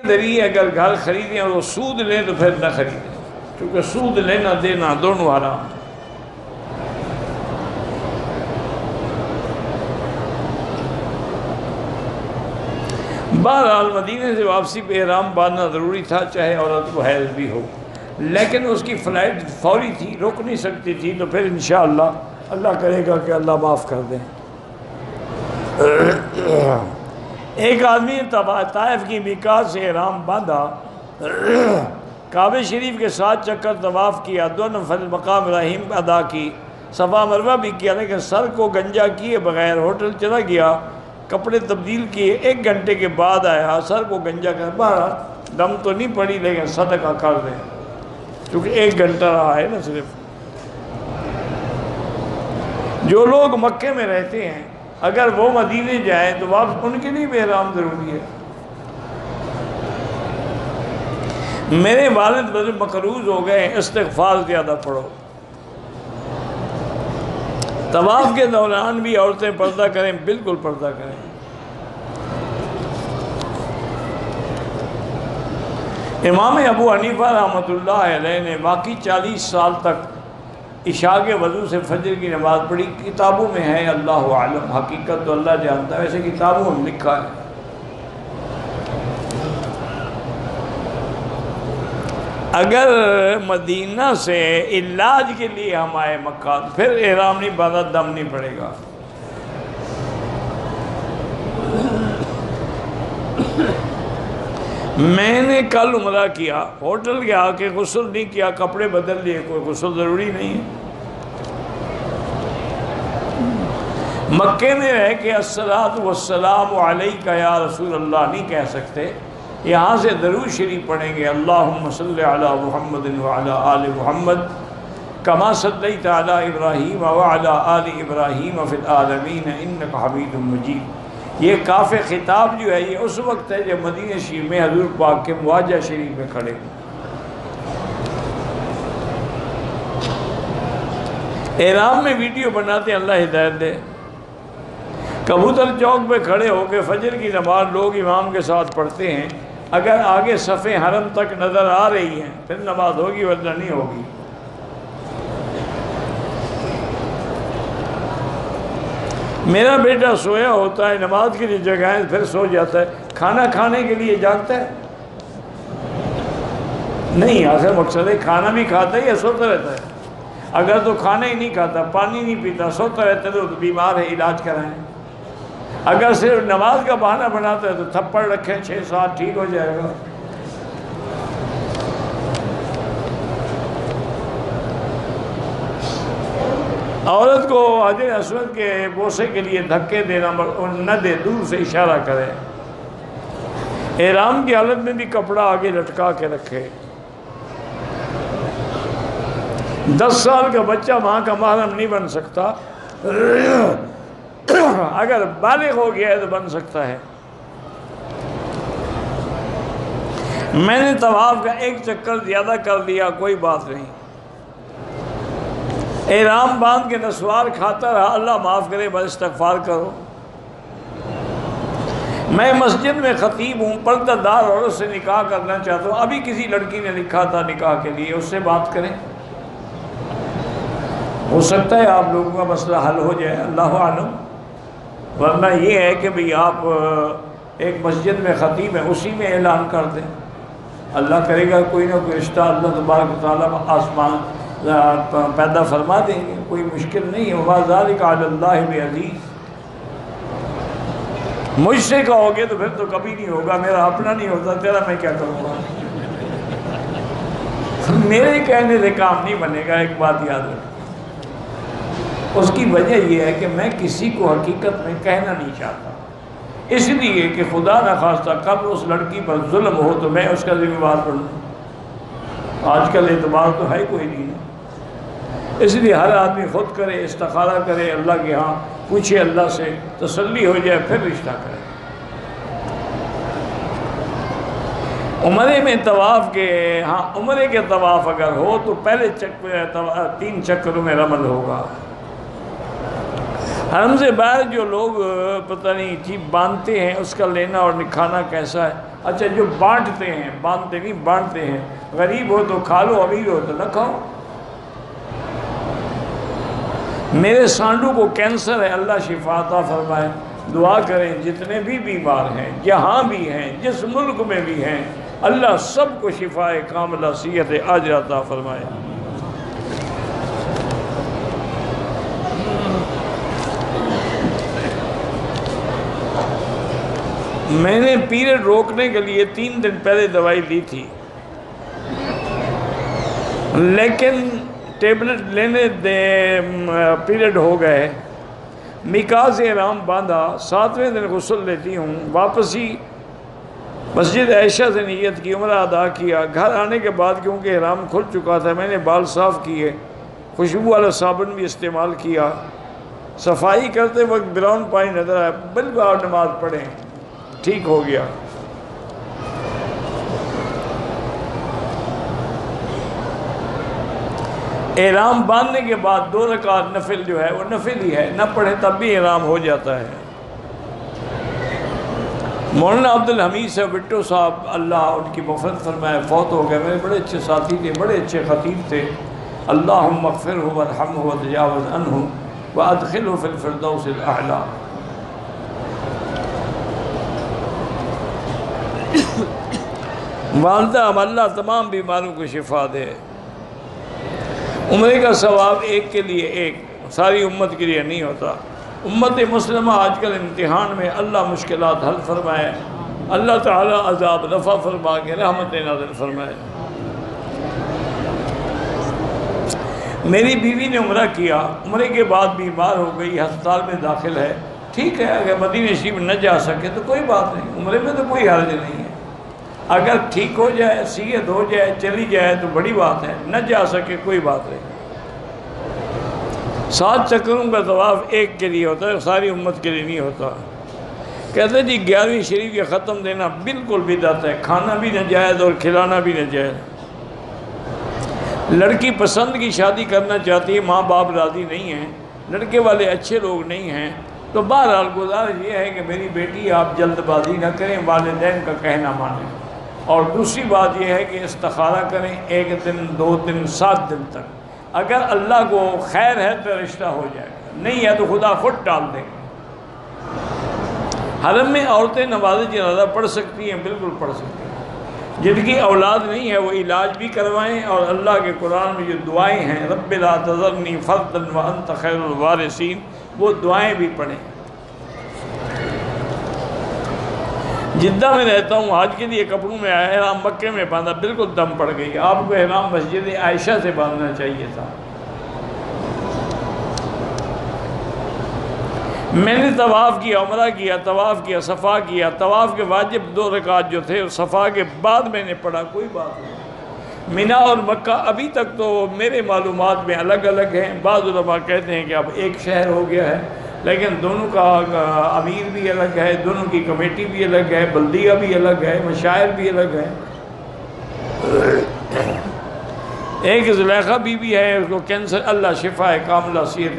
ذریعے اگر گھر خریدیں اور وہ سود لیں تو پھر نہ خریدیں، کیونکہ سود لینا دینا دونوں حرام۔ بہرحال مدینے سے واپسی پہ احرام باندھنا ضروری تھا، چاہے عورت کو حیض بھی ہو، لیکن اس کی فلائٹ فوری تھی، رک نہیں سکتی تھی، تو پھر انشاءاللہ اللہ کرے گا کہ اللہ معاف کر دیں۔ ایک آدمی نے طائف کی میقات سے احرام باندھا، کعبہ شریف کے 7 چکر طواف کیا، 2 نفل مقام ابراہیم ادا کی، صفا مروہ بھی کیا، لیکن سر کو گنجا کیے بغیر ہوٹل چلا گیا، کپڑے تبدیل کیے، 1 گھنٹے کے بعد آیا، سر کو گنجا کر باہر دم تو نہیں پڑی لیکن صدقہ کر دیں، کیونکہ 1 گھنٹہ رہا ہے نا صرف۔ جو لوگ مکے میں رہتے ہیں اگر وہ مدینے جائیں تو واپس ان کے لیے بھی احرام ضروری ہے۔ میرے والد بڑے مقروض ہو گئے، استغفار زیادہ پڑھو۔ طواف کے دوران بھی عورتیں پردہ کریں، بالکل پردہ کریں۔ امام ابو حنیفہ رحمۃ اللہ علیہ نے باقی 40 سال تک عشاء کے وضو سے فجر کی نماز پڑھی، کتابوں میں ہے، اللہ عالم، حقیقت تو اللہ جانتا ہے، ویسے کتابوں میں لکھا ہے۔ اگر مدینہ سے علاج کے لیے ہم آئے مکہ، پھر احرام نہیں باندھا، دم نہیں پڑے گا۔ میں نے کل عمرہ کیا، ہوٹل کے آ کے غسل نہیں کیا، کپڑے بدل لیے، کوئی غسل ضروری نہیں ہے۔ مکے میں رہ کے الصلاۃ والسلام علیک یا رسول اللہ نہیں کہہ سکتے، یہاں سے درود شریف پڑھیں گے، اللہم صلی علی محمد وعلی آل محمد کما صلیت علی ابراہیم وعلی آل ابراہیم فی العالمین انک حمید مجید۔ یہ کاف خطاب جو ہے یہ اس وقت ہے جب مدینہ شریف میں حضور پاک کے مواجہ شریف میں کھڑے ہیں۔ احرام میں ویڈیو بناتے ہیں، اللہ ہدایت دے۔ کبوتر چوک پہ کھڑے ہو کے فجر کی نماز لوگ امام کے ساتھ پڑھتے ہیں، اگر آگے صفیں حرم تک نظر آ رہی ہیں پھر نماز ہوگی ورنہ نہیں ہوگی۔ میرا بیٹا سویا ہوتا ہے، نماز کے لیے جگائیں پھر سو جاتا ہے، کھانا کھانے کے لیے جاگتا ہے نہیں، آخر مقصد ہے کھانا بھی کھاتا ہے یا سوتا رہتا ہے؟ اگر تو کھانا ہی نہیں کھاتا، پانی نہیں پیتا، سوتا رہتا ہے تو بیمار ہے، علاج کرائیں۔ اگر صرف نماز کا بہانہ بناتا ہے تو تھپڑ رکھیں 6-7، ٹھیک ہو جائے گا۔ عورت کو حجر اسود کے بوسے کے لیے دھکے دینا نہ دے، دور سے اشارہ کرے۔ احرام کی حالت میں بھی کپڑا آگے لٹکا کے رکھے۔ 10 سال کا بچہ ماں کا محرم نہیں بن سکتا، اگر بالغ ہو گیا ہے تو بن سکتا ہے۔ میں نے طواف کا 1 چکر زیادہ کر دیا، کوئی بات نہیں۔ احرام باندھ کے نسوار کھاتا رہا، اللہ معاف کرے، بس استغفار کرو۔ میں مسجد میں خطیب ہوں، پردہ دار عورت سے نکاح کرنا چاہتا ہوں، ابھی کسی لڑکی نے لکھا تھا نکاح کے لیے، اس سے بات کریں، ہو سکتا ہے آپ لوگوں کا مسئلہ حل ہو جائے، اللہ عالم۔ ورنہ یہ ہے کہ بھئی آپ ایک مسجد میں خطیب ہیں، اسی میں اعلان کر دیں، اللہ کرے گا کوئی نہ کوئی رشتہ اللہ تبارک و تعالیٰ آسمان پیدا فرما دیں گے، کوئی مشکل نہیں ہے۔ وَمَا ذَلِكَ عَلَى اللَّهِ بِعَزِيزٍ۔ مجھ سے کہو گے تو پھر تو کبھی نہیں ہوگا، میرا اپنا نہیں ہوتا، تیرا میں کیا کروں گا؟ میرے کہنے سے کام نہیں بنے گا، ایک بات یاد رکھیں۔ اس کی وجہ یہ ہے کہ میں کسی کو حقیقت میں کہنا نہیں چاہتا، اس لیے کہ خدا نخواستہ کب اس لڑکی پر ظلم ہو تو میں اس کا ذمہ دار بنوں۔ آج کل اعتبار تو ہے کوئی نہیں، اس لیے ہر آدمی خود کرے، استخارہ کرے، اللہ کے ہاں پوچھے، اللہ سے تسلی ہو جائے پھر رشتہ کرے۔ عمرے میں طواف کے عمرے کے طواف اگر ہو تو پہلے 3 چکروں میں رمل ہوگا، حرم سے باہر جو لوگ پتہ نہیں چیز باندھتے ہیں اس کا لینا اور کھانا کیسا ہے؟ اچھا جو بانٹتے ہیں، باندھتے نہیں بانٹتے ہیں، غریب ہو تو کھا لو، امیر ہو تو نہ کھاؤ۔ میرے سانڈو کو کینسر ہے، اللہ شفا عطا فرمائے، دعا کریں جتنے بھی بیمار ہیں، جہاں بھی ہیں، جس ملک میں بھی ہیں، اللہ سب کو شفا کاملہ صحت عاجلہ عطا فرمائے۔ میں نے پیریڈ روکنے کے لیے 3 دن پہلے دوائی لی تھی، لیکن ٹیبلٹ لینے پیریڈ ہو گئے، نکاح سے احرام باندھا، 7ویں دن غسل لیتی ہوں، واپس ہی مسجد عائشہ سے نیت کی، عمرہ ادا کیا، گھر آنے کے بعد کیونکہ احرام کھل چکا تھا میں نے بال صاف کیے، خوشبو والا صابن بھی استعمال کیا، صفائی کرتے وقت براؤن پانی نظر آیا، بالکل آپ نماز پڑھیں، ٹھیک ہو گیا۔ احرام باندھنے کے بعد 2 رکعت نفل جو ہے وہ نفل ہی ہے، نہ پڑھے تب بھی احرام ہو جاتا ہے۔ مولانا عبدالحمید صاحب بٹو صاحب اللہ ان کی مغفرت فرمائے، فوت ہو گئے، میرے بڑے اچھے ساتھی تھے، بڑے اچھے خطیب تھے۔ اللہم اغفرہ وارحمہ وتجاوز عنہ وادخلہ فی الفردوس الاعلی۔ والدہ اللہ تمام بیماروں کو شفا دے۔ عمرے کا ثواب ایک کے لیے ایک، ساری امت کے لیے نہیں ہوتا۔ امت مسلمہ آج کل امتحان میں، اللہ مشکلات حل فرمائے، اللہ تعالیٰ عذاب رفع فرما کے رحمت نازل فرمائے۔ میری بیوی نے عمرہ کیا، عمرے کے بعد بیمار ہو گئی، ہسپتال میں داخل ہے، ٹھیک ہے، اگر مدینہ شریف نہ جا سکے تو کوئی بات نہیں، عمرے میں تو کوئی حرج نہیں ہے، اگر ٹھیک ہو جائے، صحت ہو جائے، چلی جائے تو بڑی بات ہے، نہ جا سکے کوئی بات نہیں۔ 7 چکروں کا طواف ایک کے لیے ہوتا ہے، ساری امت کے لیے نہیں ہوتا۔ کہتے جی 11ویں شریف کے ختم دینا بالکل بدعت ہے، کھانا بھی ناجائز اور کھلانا بھی ناجائز۔ لڑکی پسند کی شادی کرنا چاہتی ہے، ماں باپ راضی نہیں ہیں، لڑکے والے اچھے لوگ نہیں ہیں، تو بہرحال گزارش یہ ہے کہ میری بیٹی آپ جلد بازی نہ کریں، والدین کا کہنا مانیں، اور دوسری بات یہ ہے کہ استخارہ کریں 1 دن 2 دن 7 دن تک، اگر اللہ کو خیر ہے تو رشتہ ہو جائے گا، نہیں ہے تو خدا خود ٹال دے گا۔ حرم میں عورتیں نماز جنازہ پڑھ سکتی ہیں، بالکل پڑھ سکتی ہیں، جن کی اولاد نہیں ہے وہ علاج بھی کروائیں، اور اللہ کے قرآن میں جو دعائیں ہیں رب لا تذرنی فردا وانت خیر الوارثین، وہ دعائیں بھی پڑھیں۔ جدہ میں رہتا ہوں، حج کے لیے کپڑوں میں آیا، احرام مکے میں باندھا، بالکل دم پڑ گئی، آپ کو احرام مسجد عائشہ سے باندھنا چاہیے تھا۔ میں نے طواف کیا، عمرہ کیا، طواف کیا، صفا کیا، طواف کے واجب 2 رکعت جو تھے صفا کے بعد میں نے پڑھا، کوئی بات نہیں۔ مینا اور مکہ ابھی تک تو میرے معلومات میں الگ الگ ہیں، بعض علماء کہتے ہیں کہ اب ایک شہر ہو گیا ہے، لیکن دونوں کا امیر بھی الگ ہے، دونوں کی کمیٹی بھی الگ ہے، بلدیہ بھی الگ ہے، مشاعر بھی الگ ہے۔ ایک زلیخا بی بی ہے، اس کو کینسر، اللہ شفا کاملہ صحت